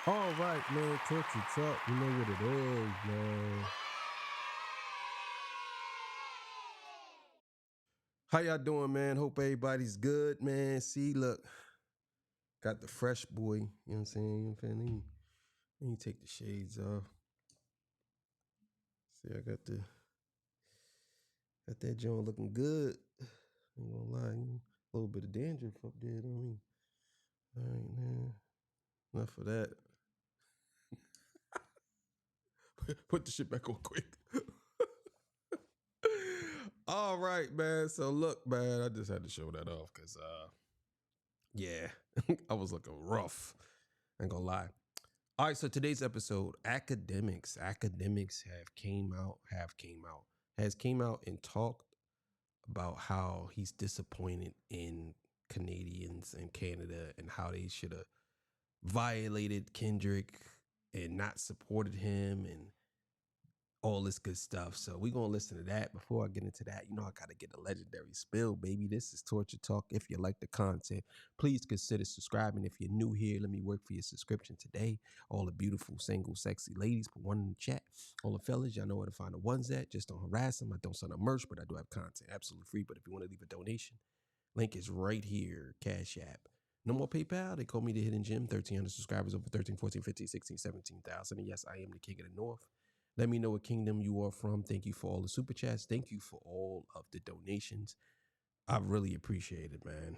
All right, man. Torture Talk. You know what it is, man. How y'all doing, man? Hope everybody's good, man. See, look, got the fresh boy. You know what I'm saying? You know what I'm saying? Let me take the shades off. See, I got that joint looking good. Ain't gonna lie, a little bit of dandruff up there. You know what I mean? All right, man. Enough of that. Put the shit back on quick. All right, man. So look, man, I just had to show that off because yeah, I was looking rough. I ain't gonna lie. All right, so today's episode, academics has came out and talked about how he's disappointed in Canadians and Canada and how they should have violated Kendrick and not supported him and all this good stuff. So we're going to listen to that. Before I get into that, you know, I got to get a legendary spill, baby. This is Torture Talk. If you like the content, please consider subscribing. If you're new here, let me work for your subscription today. All the beautiful, single, sexy ladies, put one in the chat. All the fellas, y'all know where to find the ones at. Just don't harass them. I don't sell no merch, but I do have content absolutely free. But if you want to leave a donation, link is right here, Cash App. No more PayPal. They call me the Hidden Gem. 1,300 subscribers, over 13, 14, 15, 16, 17,000. And yes, I am the king of the north. Let me know what kingdom you are from. Thank you for all the super chats. Thank you for all of the donations. I really appreciate it, man.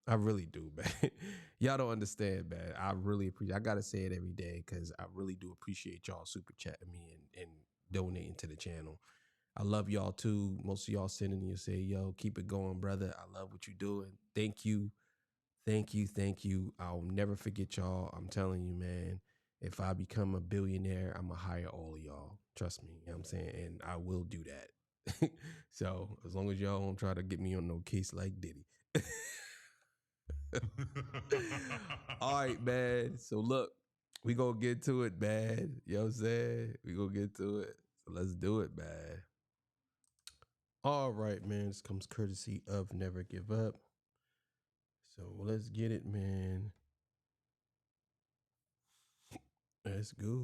I really do, man. Y'all don't understand, man. I really appreciate. I gotta say it every day because I really do appreciate y'all super chatting me and donating to the channel. I love y'all too. Most of y'all sending you say, "Yo, keep it going, brother. I love what you're doing. Thank you, thank you, thank you. I'll never forget y'all. I'm telling you, man. If I become a billionaire, I'm going to hire all of y'all. Trust me. You know what I'm saying? And I will do that. So as long as y'all don't try to get me on no case like Diddy. All right, man. So look, we going to get to it, man. You know what I'm saying? We going to get to it. So let's do it, man. All right, man. This comes courtesy of Never Give Up. So let's get it, man. Let's go.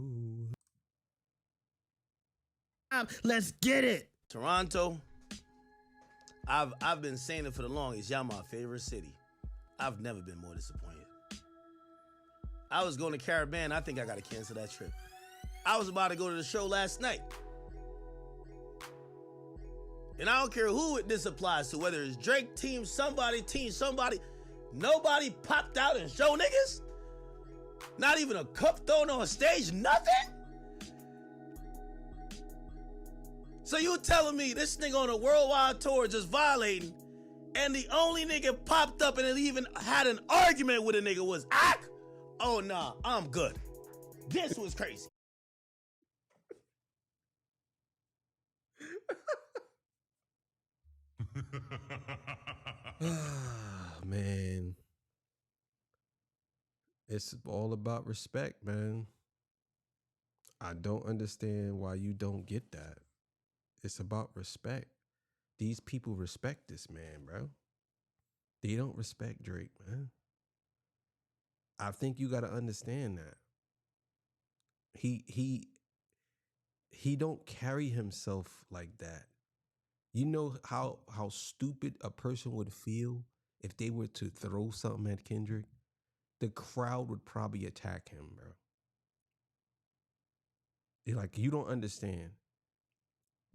Let's get it. Toronto, I've been saying it for the longest. Y'all my favorite city. I've never been more disappointed. I was going to Caribbean. I think I got to cancel that trip. I was about to go to the show last night. And I don't care who this applies to, whether it's Drake, team somebody. Nobody popped out and show niggas. Not even a cup thrown on stage, nothing. So you telling me this nigga on a worldwide tour just violating, and the only nigga popped up and it even had an argument with a nigga was Ak? Oh nah, I'm good. This was crazy. Man, it's all about respect, man. I don't understand why you don't get that. It's about respect. These people respect this man, bro. They don't respect Drake, man. I think you got to understand that. He don't carry himself like that. You know how stupid a person would feel if they were to throw something at Kendrick? The crowd would probably attack him, bro. Like, you don't understand.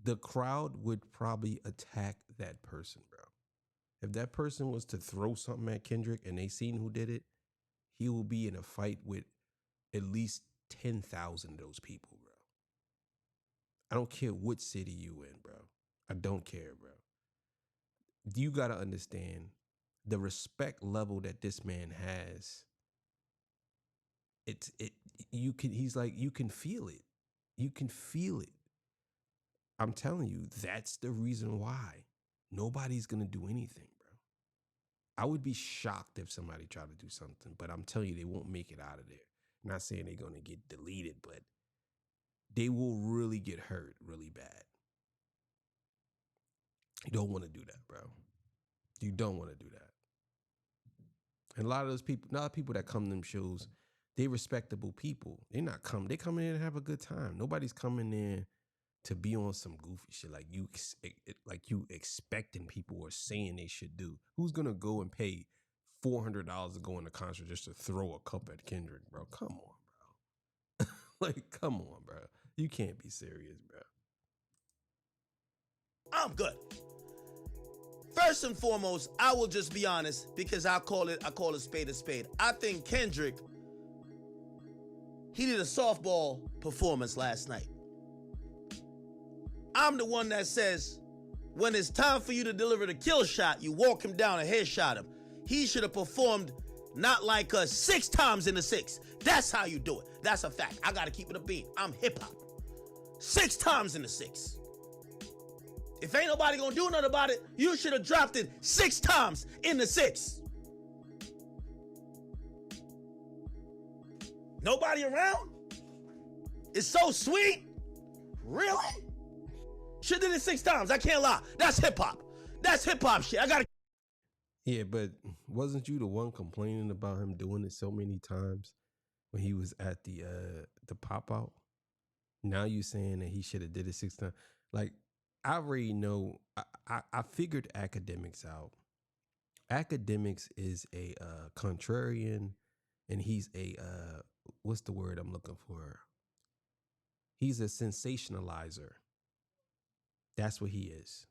The crowd would probably attack that person, bro. If that person was to throw something at Kendrick and they seen who did it, he will be in a fight with at least 10,000 of those people, bro. I don't care what city you in, bro. I don't care, bro. You got to understand the respect level that this man has. He's like, you can feel it. You can feel it. I'm telling you, that's the reason why nobody's going to do anything, bro. I would be shocked if somebody tried to do something, but I'm telling you, they won't make it out of there. I'm not saying they're going to get deleted, but they will really get hurt really bad. You don't want to do that, bro. You don't want to do that. And a lot of those people, not people that come to them shows, they respectable people. They coming in and have a good time. Nobody's coming in to be on some goofy shit like you expecting people or saying they should do. Who's gonna go and pay $400 to go in a concert just to throw a cup at Kendrick, bro? Come on, bro. Like, come on, bro. You can't be serious, bro. I'm good. First and foremost, I will just be honest because I call it spade a spade. I think Kendrick, he did a softball performance last night. I'm the one that says when it's time for you to deliver the kill shot, you walk him down and headshot him. He should have performed not like 6 times in the 6. That's how you do it. That's a fact. I got to keep it a beat. I'm hip hop. 6 times in the 6. If ain't nobody gonna do nothing about it, you should have dropped it 6 times in the 6. Nobody around? It's so sweet? Really? Should did it 6 times. I can't lie. That's hip hop. That's hip hop shit. I gotta. Yeah, but wasn't you the one complaining about him doing it so many times when he was at the pop out? Now you saying that he should have did it 6 times? Like, I already know. I figured Academics out. Academics is a contrarian, and he's a what's the word I'm looking for? He's a sensationalizer. That's what he is.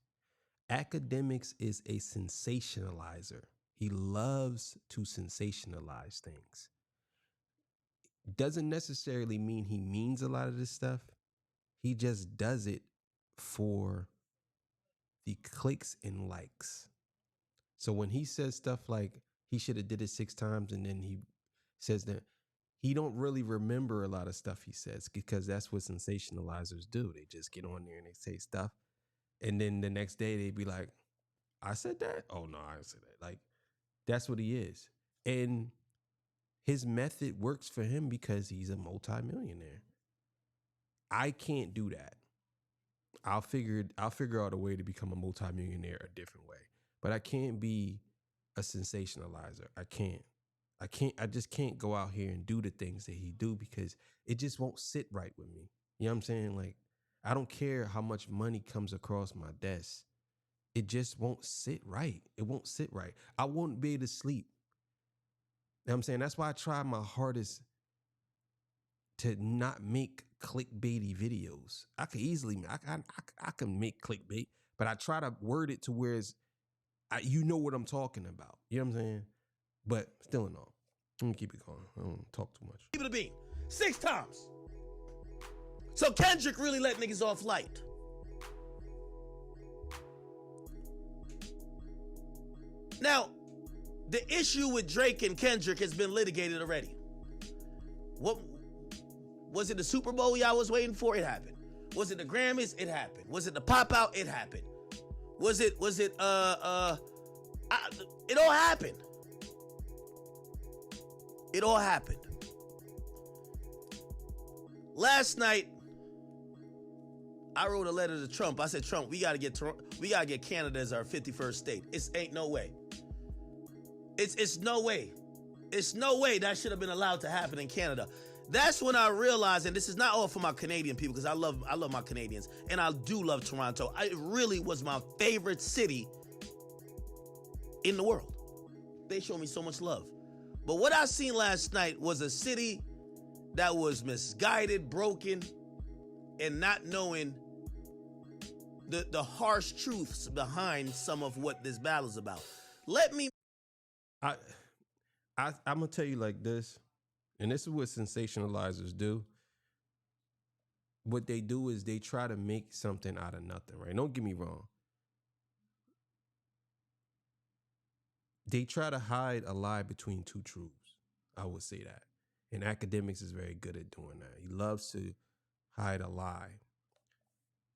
Academics is a sensationalizer. He loves to sensationalize things. Doesn't necessarily mean he means a lot of this stuff. He just does it for the clicks and likes. So when he says stuff like he should have did it 6 times, and then he says that, he don't really remember a lot of stuff he says, because that's what sensationalizers do. They just get on there and they say stuff, and then the next day they be like, I said that? Oh no, I didn't say that. Like, that's what he is. And his method works for him because he's a multimillionaire. I can't do that. I'll figure out a way to become a multimillionaire a different way. But I can't be a sensationalizer. I just can't go out here and do the things that he do, because it just won't sit right with me. You know what I'm saying? Like, I don't care how much money comes across my desk. It just won't sit right. It won't sit right. I won't be able to sleep. You know what I'm saying? That's why I try my hardest to not make clickbaity videos. I could easily, I can make clickbait, but I try to word it to where you know what I'm talking about. You know what I'm saying? But still in all, let me keep it going. I don't talk too much. Keep it a beat. 6 times. So Kendrick really let niggas off light. Now, the issue with Drake and Kendrick has been litigated already. What was it? The Super Bowl y'all was waiting for? It happened. Was it the Grammys? It happened. Was it the pop out? It happened. Was it it all happened. It all happened. Last night, I wrote a letter to Trump. I said, Trump, we gotta get Canada as our 51st state. It ain't no way. It's no way. It's no way that should have been allowed to happen in Canada. That's when I realized, and this is not all for my Canadian people, because I love my Canadians, and I do love Toronto. It really was my favorite city in the world. They show me so much love. But what I seen last night was a city that was misguided, broken, and not knowing the harsh truths behind some of what this battle is about. I'm gonna tell you like this, and this is what sensationalizers do. What they do is they try to make something out of nothing, right? Don't get me wrong. They try to hide a lie between 2 truths. I would say that. And Academics is very good at doing that. He loves to hide a lie.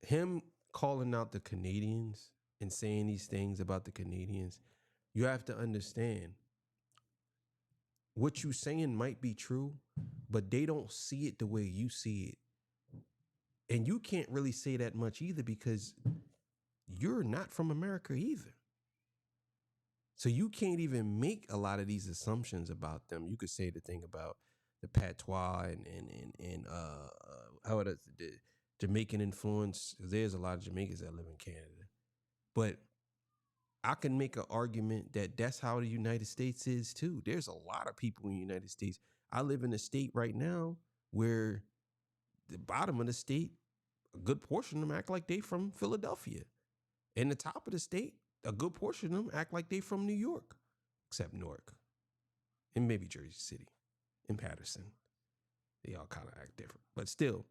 Him calling out the Canadians and saying these things about the Canadians, you have to understand, what you saying might be true, but they don't see it the way you see it. And you can't really say that much either, because you're not from America either. So you can't even make a lot of these assumptions about them. You could say the thing about the patois and how it is the Jamaican influence. There's a lot of Jamaicans that live in Canada, but I can make an argument that that's how the United States is too. There's a lot of people in the United States. I live in a state right now where the bottom of the state, a good portion of them act like they from Philadelphia. And the top of the state, a good portion of them act like they from New York, except Newark and maybe Jersey City and Patterson. They all kind of act different. But still,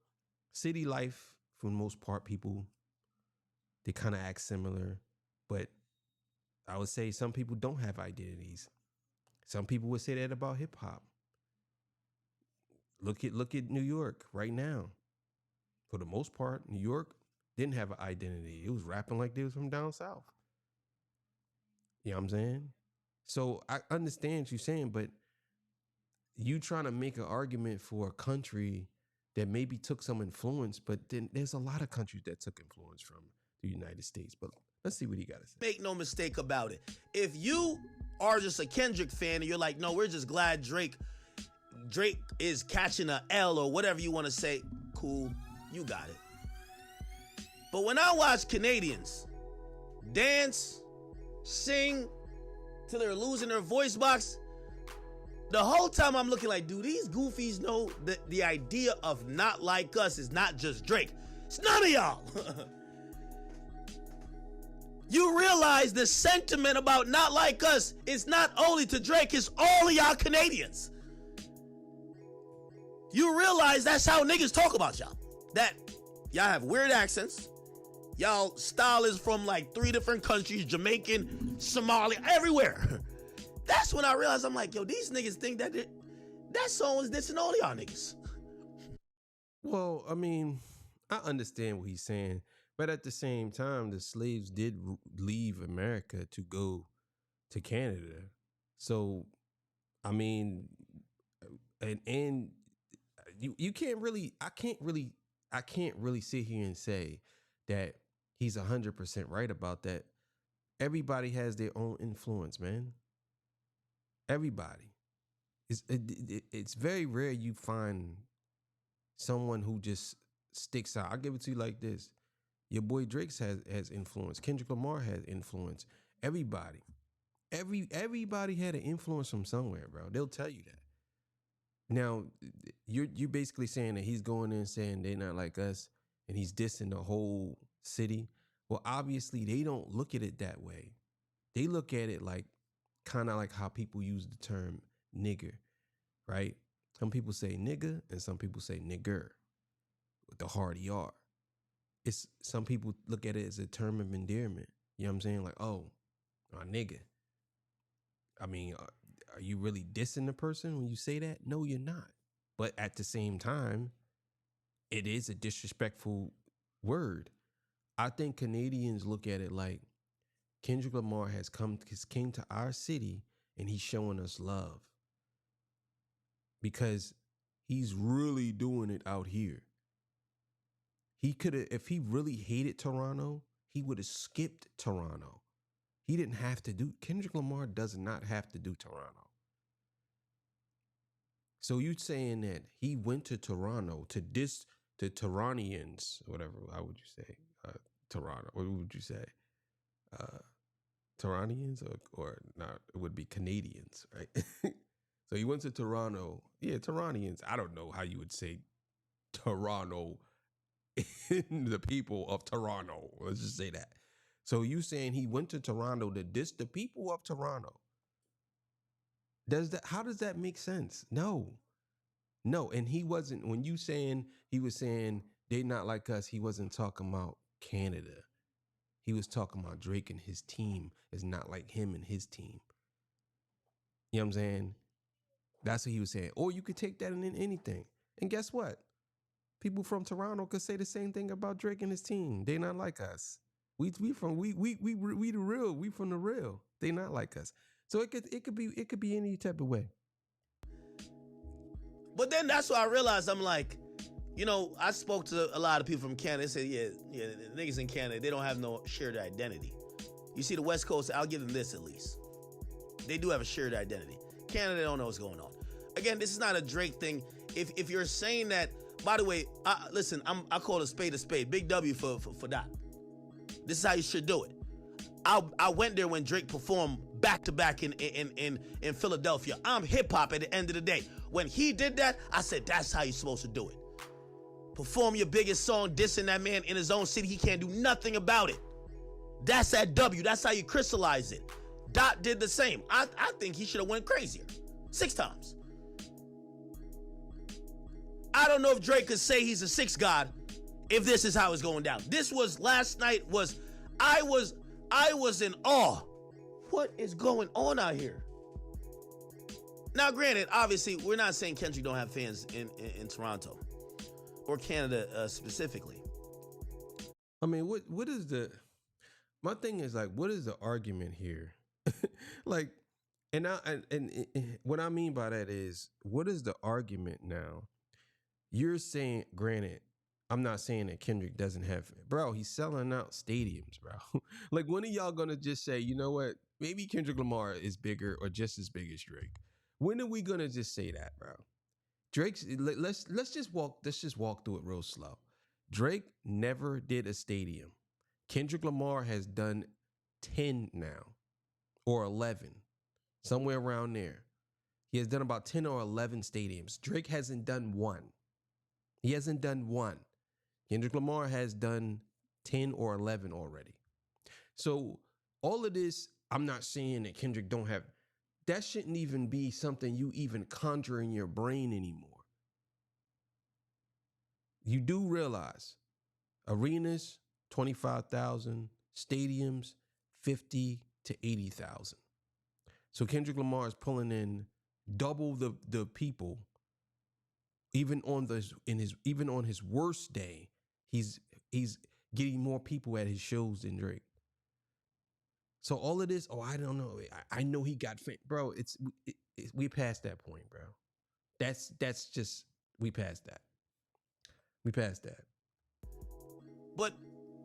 city life, for the most part, people, they kind of act similar. But I would say some people don't have identities. Some people would say that about hip hop. Look at New York right now. For the most part, New York didn't have an identity. It was rapping like they was from down south. You know what I'm saying? So I understand what you're saying, but you trying to make an argument for a country that maybe took some influence, but then there's a lot of countries that took influence from the United States. But let's see what he got to say. Make no mistake about it. If you are just a Kendrick fan and you're like, no, we're just glad Drake is catching a L or whatever you want to say, cool, you got it. But when I watch Canadians dance, sing till they're losing their voice box, the whole time I'm looking like, do these goofies know that the idea of Not Like Us is not just Drake? It's none of y'all. You realize the sentiment about Not Like Us is not only to Drake, it's all of y'all Canadians. You realize that's how niggas talk about y'all. That y'all have weird accents. Y'all style is from like 3 different countries, Jamaican, Somali, everywhere. That's when I realized, I'm like, yo, these niggas think that song was dissing all y'all niggas. Well, I mean, I understand what he's saying, but at the same time, the slaves did leave America to go to Canada. So, I mean, and you can't really, I can't really sit here and say that he's 100% right about that. Everybody has their own influence, man. Everybody. It's very rare you find someone who just sticks out. I'll give it to you like this. Your boy Drake has influence. Kendrick Lamar has influence. Everybody. Everybody had an influence from somewhere, bro. They'll tell you that. Now, you're basically saying that he's going in saying they're not like us and he's dissing the whole city. Well, obviously, they don't look at it that way. They look at it like kind of like how people use the term nigger, right? Some people say nigga and some people say nigger with the hard ER. Some people look at it as a term of endearment. You know what I'm saying? Like, oh, nigga. I mean, are you really dissing the person when you say that? No, you're not. But at the same time, it is a disrespectful word. I think Canadians look at it like Kendrick Lamar came to our city and he's showing us love because he's really doing it out here. He could have, if he really hated Toronto, he would have skipped Toronto. He didn't have to do, Kendrick Lamar does not have to do Toronto. So you saying that he went to Toronto to diss the Torontians, whatever, how would you say? Toronto, what would you say? Torontians or not, it would be Canadians, right? So he went to Toronto. Yeah, Torontians. I don't know how you would say Toronto in the people of Toronto. Let's just say that. So you saying he went to Toronto to diss the people of Toronto. How does that make sense? No. And he wasn't, when you saying, he was saying they not like us, he wasn't talking about Canada. He was talking about Drake and his team is not like him and his team. You know what I'm saying? That's what he was saying. Or you could take that in anything. And guess what? People from Toronto could say the same thing about Drake and his team. They not like us. We the real. We from the real. They not like us. So it could be any type of way. But then that's what I realized. I'm like, you know, I spoke to a lot of people from Canada. They said, yeah, the niggas in Canada, they don't have no shared identity. You see the West Coast, I'll give them this at least. They do have a shared identity. Canada, they don't know what's going on. Again, this is not a Drake thing. If you're saying that, by the way, listen, I call a spade a spade. Big W for that. This is how you should do it. I went there when Drake performed back to back in Philadelphia. I'm hip hop at the end of the day. When he did that, I said that's how you're supposed to do it. Perform your biggest song, dissing that man in his own city. He can't do nothing about it. That's that W. That's how you crystallize it. Dot did the same. I think he should have went crazier. 6 times. I don't know if Drake could say he's a 6 god if this is how it's going down. This was last night I was in awe. What is going on out here? Now, granted, obviously, we're not saying Kendrick don't have fans in Toronto or Canada specifically. I mean, what is my thing is like, what is the argument here? Like, and what I mean by that is, what is the argument now? You're saying, granted, I'm not saying that Kendrick doesn't have, bro, he's selling out stadiums, bro. Like, when are y'all gonna just say, you know what, maybe Kendrick Lamar is bigger or just as big as Drake? When are we gonna just say that, bro? Drake's, let's just walk through it real slow. Drake never did a stadium. Kendrick Lamar has done 10 now, or 11, somewhere around there. He has done about 10 or 11 stadiums. Drake hasn't done one. He hasn't done one. Kendrick Lamar has done 10 or 11 already. So all of this, I'm not saying that Kendrick don't have, that shouldn't even be something you even conjure in your brain anymore. You do realize arenas, 25,000, stadiums, 50 to 80,000. So Kendrick Lamar is pulling in double the people. Even on his worst day, he's getting more people at his shows than Drake. So all of this, I don't know. I know he got bro. We past that point, bro. That's just, we passed that. We passed that. But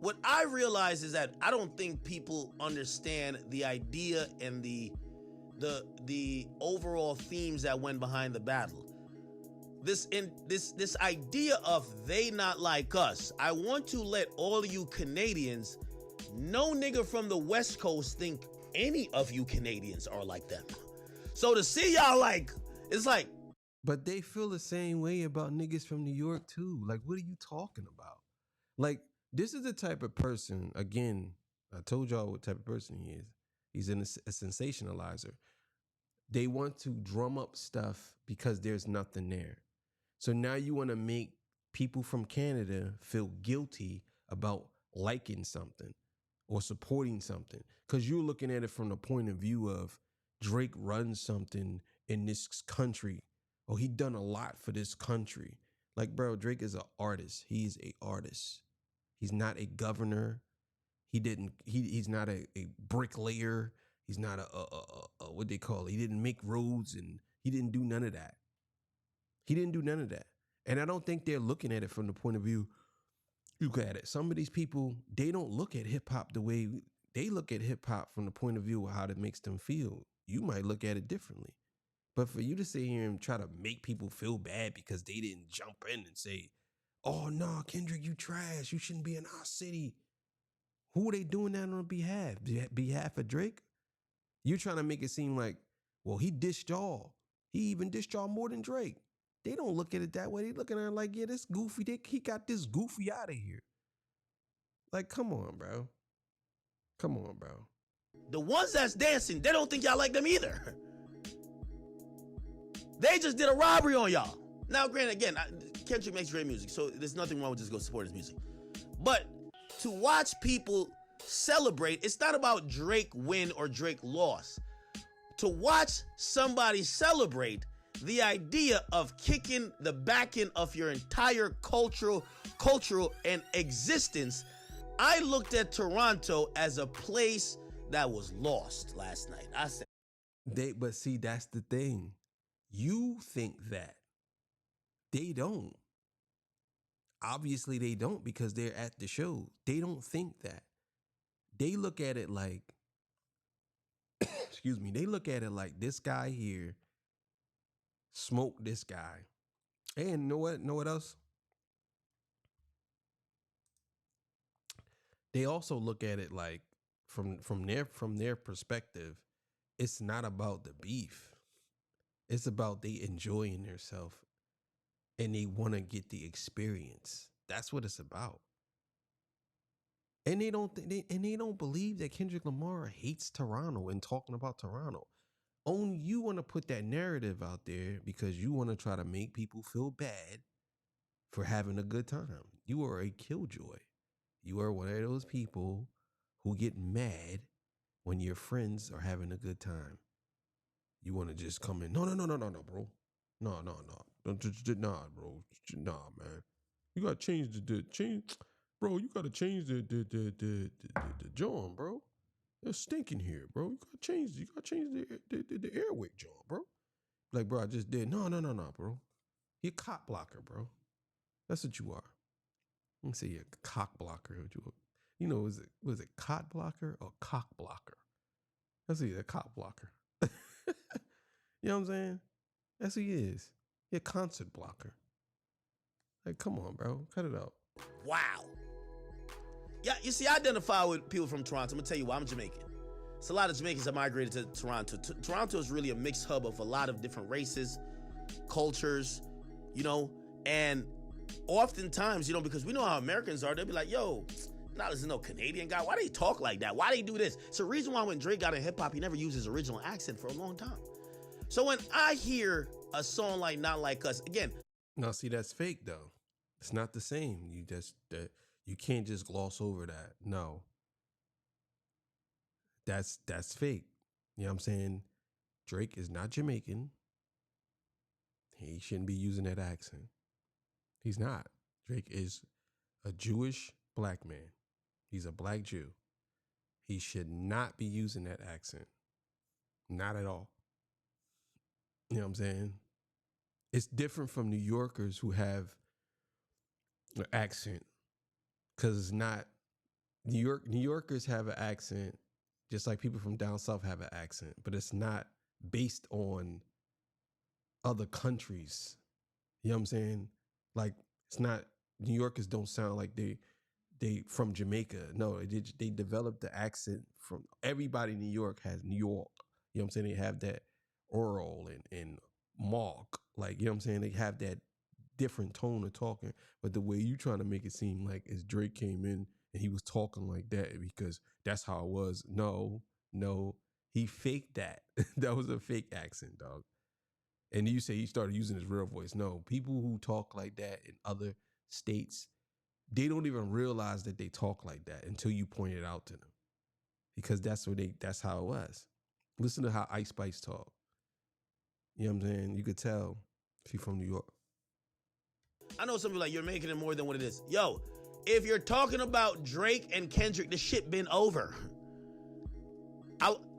what I realize is that I don't think people understand the idea and the overall themes that went behind the battle. This idea of they not like us. I want to let all of you Canadians, no nigga from the West Coast think any of you Canadians are like them. So to see y'all like, it's like. But they feel the same way about niggas from New York too. Like, what are you talking about? Like, this is the type of person, again, I told y'all what type of person he is. He's a sensationalizer. They want to drum up stuff because there's nothing there. So now you want to make people from Canada feel guilty about liking something or supporting something because you're looking at it from the point of view of Drake runs something in this country. Oh, he done a lot for this country. Like, bro, Drake is an artist. He's a artist. He's not a governor. He's not a bricklayer. He's not a what they call it. He didn't make roads and he didn't do none of that. He didn't do none of that. And I don't think they're looking at it from the point of view, look at it. Some of these people, they don't look at hip hop the way they look at hip hop from the point of view of how it makes them feel. You might look at it differently. But for you to sit here and try to make people feel bad because they didn't jump in and say, oh, no, Kendrick, you trash. You shouldn't be in our city. Who are they doing that on behalf? Behalf of Drake? You're trying to make it seem like, well, he dissed y'all. He even dissed y'all more than Drake. They don't look at it that way. They looking at it like, yeah, this goofy, he got this goofy out of here. Like, come on, bro. Come on, bro. The ones that's dancing, they don't think y'all like them either. They just did a robbery on y'all. Now, granted, again, Kendrick makes great music, so there's nothing wrong with just go support his music. But to watch people celebrate, it's not about Drake win or Drake loss. To watch somebody celebrate the idea of kicking the back end of your entire cultural and existence, I looked at Toronto as a place that was lost last night. I said, but see, that's the thing. You think that. They don't. Obviously, they don't because they're at the show. They don't think that. They look at it like, excuse me, they look at it like this guy here smoke this guy. And know what? Know what else? They also look at it like from their perspective, it's not about the beef. It's about they enjoying themselves and they want to get the experience. That's what it's about. And they don't believe that Kendrick Lamar hates Toronto and talking about Toronto. Only you want to put that narrative out there because you want to try to make people feel bad for having a good time. You are a killjoy. You are one of those people who get mad when your friends are having a good time. You want to just come in. No, bro. No. Nah, bro. Nah, man. You gotta change the change, bro. You gotta change the John, bro. It's stinking here, bro. You gotta change the airwick, John, bro. Like, bro, I just did. No, bro. You're a cock blocker, bro. That's what you are. Let me say you're a cock blocker. You know, was it cock blocker or cock blocker? That's what a cock blocker. You know what I'm saying? That's who he is. You're a concert blocker. Like, come on, bro. Cut it out. Wow. Yeah, you see, I identify with people from Toronto. I'm going to tell you why. I'm Jamaican. It's a lot of Jamaicans that migrated to Toronto. Toronto is really a mixed hub of a lot of different races, cultures, you know, and oftentimes, you know, because we know how Americans are, they'll be like, yo, nah, there's no Canadian guy. Why do they talk like that? Why do they do this? It's the reason why when Drake got in hip-hop, he never used his original accent for a long time. So when I hear a song like Not Like Us, again. Now, see, that's fake, though. It's not the same. You can't just gloss over that. No. That's fake. You know what I'm saying? Drake is not Jamaican. He shouldn't be using that accent. He's not. Drake is a Jewish black man. He's a black Jew. He should not be using that accent. Not at all. You know what I'm saying? It's different from New Yorkers who have an accent, because it's not New Yorkers have an accent just like people from down south have an accent, but it's not based on other countries. You know what I'm saying? Like, it's not, New Yorkers don't sound like they from Jamaica. No, they developed the accent from, everybody in New York has New York. You know what I'm saying? They have that oral and mark. Like, you know what I'm saying? They have that different tone of talking. But the way you trying to make it seem like as Drake came in and he was talking like that because that's how it was. No, he faked that. That was a fake accent, dog. And you say he started using his real voice. No, people who talk like that in other states, they don't even realize that they talk like that until you point it out to them. Because that's how it was. Listen to how Ice Spice talk. You know what I'm saying? You could tell if you're from New York. I know some people like, you're making it more than what it is. Yo, if you're talking about Drake and Kendrick, the shit been over.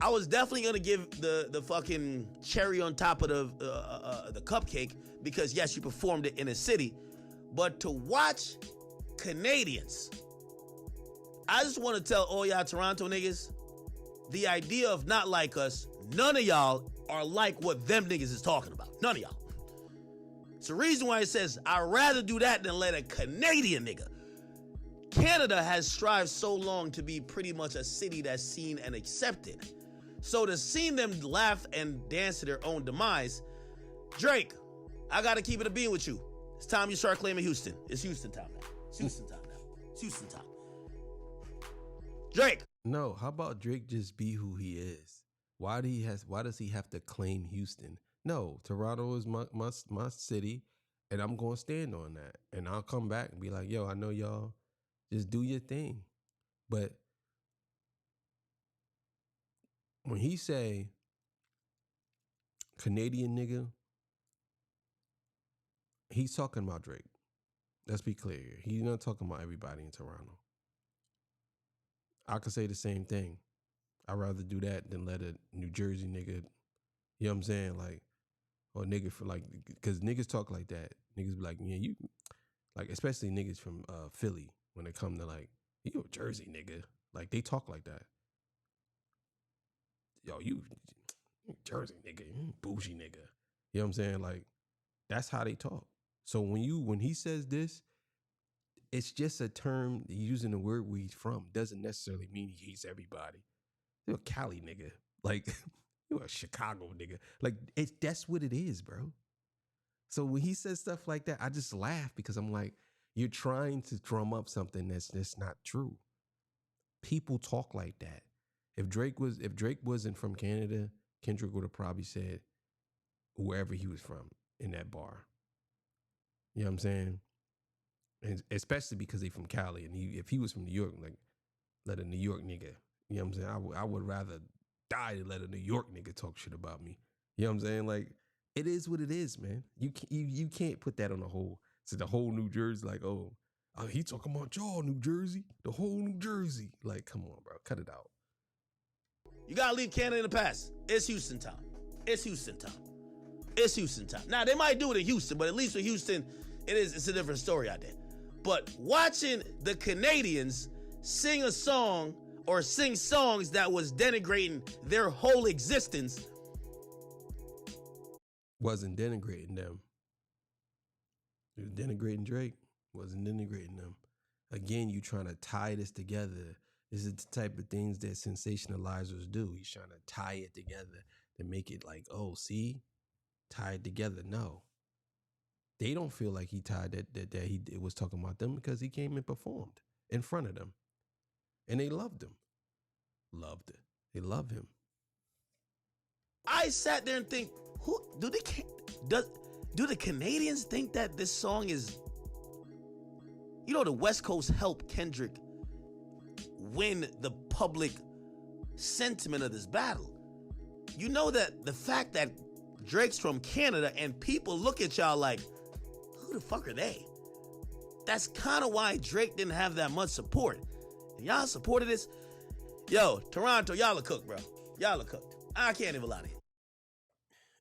I was definitely gonna give the fucking cherry on top of the cupcake because yes, you performed it in a city, but to watch Canadians, I just want to tell all y'all Toronto niggas, the idea of Not Like Us, none of y'all are like what them niggas is talking about. None of y'all. It's the reason why it says I'd rather do that than let a Canadian nigga. Canada has strived so long to be pretty much a city that's seen and accepted. So to see them laugh and dance to their own demise, Drake, I gotta keep it a bean with you. It's time you start claiming Houston. It's Houston time now. It's Houston time now. It's Houston time. Drake. No, how about Drake just be who he is? Why does he have to claim Houston? No, Toronto is my city, and I'm gonna stand on that. And I'll come back and be like, yo, I know y'all. Just do your thing. But when he say Canadian nigga, he's talking about Drake. Let's be clear. He's not talking about everybody in Toronto. I could say the same thing. I'd rather do that than let a New Jersey nigga, you know what I'm saying? Like, or nigga for like, because niggas talk like that. Niggas be like, yeah, you, like, especially niggas from Philly when they come to like, you a Jersey nigga. Like, they talk like that. Yo, you Jersey nigga, you bougie nigga. You know what I'm saying? Like, that's how they talk. So when he says this, it's just a term using the word where he's from. Doesn't necessarily mean he hates everybody. You're a Cali nigga. Like, you're a Chicago nigga. Like, that's what it is, bro. So when he says stuff like that, I just laugh because I'm like, you're trying to drum up something that's not true. People talk like that. If Drake wasn't from Canada, Kendrick would have probably said wherever he was from in that bar. You know what I'm saying? And especially because he's from Cali, and if he was from New York, like, let a New York nigga. You know what I'm saying? I would rather die than let a New York nigga talk shit about me. You know what I'm saying? Like, it is what it is, man. You can't put that on the whole. So the whole New Jersey, like, oh, he talking about y'all, New Jersey, the whole New Jersey. Like, come on, bro, cut it out. You gotta leave Canada in the past. It's Houston time. It's Houston time. It's Houston time. Now they might do it in Houston, but at least with Houston, it's a different story out there. But watching the Canadians sing a song or sing songs that was denigrating their whole existence wasn't denigrating them. It was denigrating Drake. Wasn't denigrating them. Again, you trying to tie this together. This is the type of things that sensationalizers do. He's trying to tie it together to make it like, oh, see, tie it together. No, they don't feel like he tied that he was talking about them because he came and performed in front of them, and they loved him. Loved it. They love him. I sat there and think, do the Canadians think that this song is? You know, the West Coast helped Kendrick win the public sentiment of this battle. You know that the fact that Drake's from Canada and people look at y'all like, who the fuck are they? That's kind of why Drake didn't have that much support. And y'all supported this. Yo, Toronto, y'all are cooked, bro. Y'all are cooked. I can't even lie to you.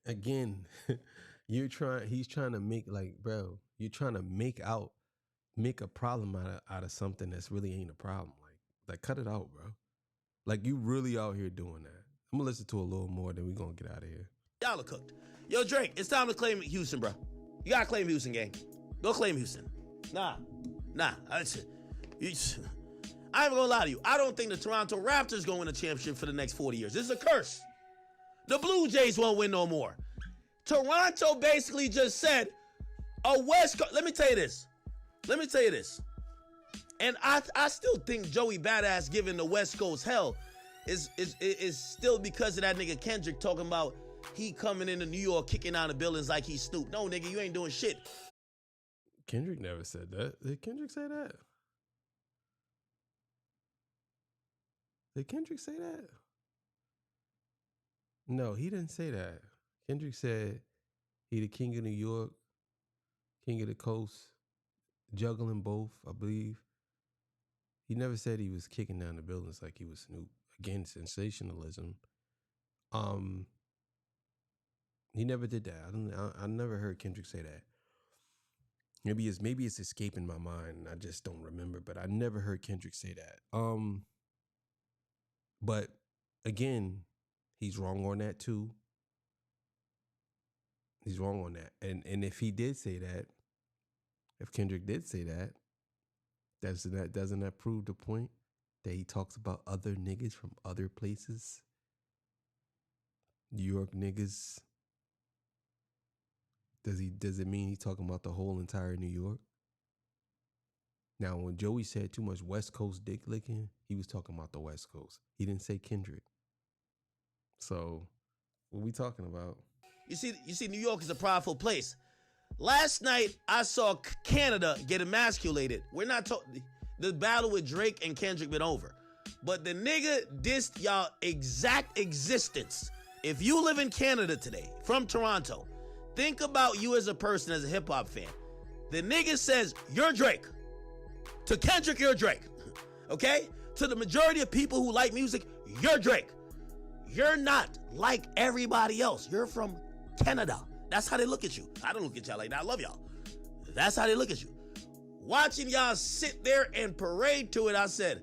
Again, he's trying to make, like, bro, you're trying to make a problem out of something that's really ain't a problem. Like cut it out, bro. Like, you really out here doing that. I'm gonna listen to a little more, then we gonna get out of here. Y'all are cooked. Yo, Drake, it's time to claim Houston, bro. You gotta claim Houston, gang. Go claim Houston. Nah. I ain't gonna lie to you. I don't think the Toronto Raptors gonna win a championship for the next 40 years. This is a curse. The Blue Jays won't win no more. Toronto basically just said, a West Coast. Let me tell you this. And I still think Joey Badass giving the West Coast hell is still because of that nigga Kendrick talking about he coming into New York kicking out the buildings like he's Snoop. No, nigga, you ain't doing shit. Kendrick never said that. Did Kendrick say that? Did Kendrick say that? No, he didn't say that. Kendrick said he the king of New York, king of the coast, juggling both, I believe. He never said he was kicking down the buildings like he was Snoop. Again, sensationalism. He never did that. I never heard Kendrick say that. Maybe it's escaping my mind and I just don't remember, but I never heard Kendrick say that. But again, he's wrong on that too. He's wrong on that. And if he did say that, if Kendrick did say that, doesn't that prove the point that he talks about other niggas from other places? New York niggas. Does it mean he's talking about the whole entire New York? Now, when Joey said too much West Coast dick licking, he was talking about the West Coast. He didn't say Kendrick. So, what we talking about? You see, New York is a prideful place. Last night, I saw Canada get emasculated. We're not talking. The battle with Drake and Kendrick been over. But the nigga dissed y'all exact existence. If you live in Canada today, from Toronto, think about you as a person, as a hip-hop fan. The nigga says, you're Drake. To Kendrick, you're Drake. Okay? To the majority of people who like music, you're Drake. You're not like everybody else. You're from Canada. That's how they look at you. I don't look at y'all like that. I love y'all. That's how they look at you. Watching y'all sit there and parade to it, I said,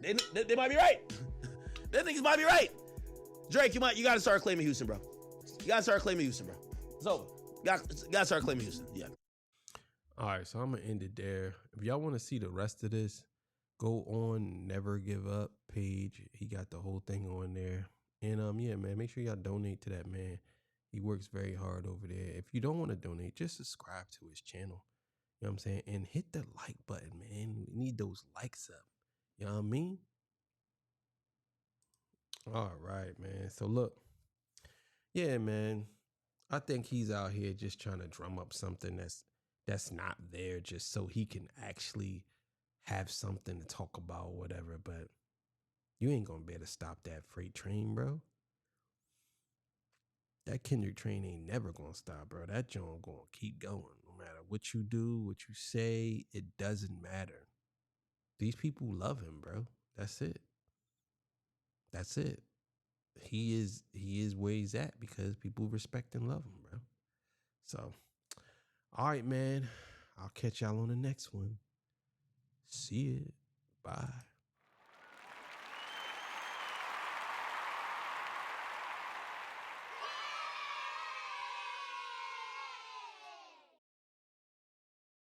they might be right. Them niggas might be right. Drake, you got to start claiming Houston, bro. You gotta start claiming Houston, bro. It's over. Gotta start claiming Houston. Yeah. All right, so I'm gonna end it there. If y'all want to see the rest of this, go on Never Give Up page. He got the whole thing on there. And yeah, man, make sure y'all donate to that man. He works very hard over there. If you don't want to donate, just subscribe to his channel. You know what I'm saying? And hit the like button, man. We need those likes up. You know what I mean? All right, man. So look, yeah, man. I think he's out here just trying to drum up something that's not there just so he can actually have something to talk about or whatever. But you ain't gonna be able to stop that freight train, bro. That Kendrick train ain't never gonna stop, bro. That joint gonna keep going. No matter what you do, what you say, it doesn't matter. These people love him, bro. That's it. That's it. He is where he's at because people respect and love him, bro. So, all right, man. I'll catch y'all on the next one. See ya. Bye.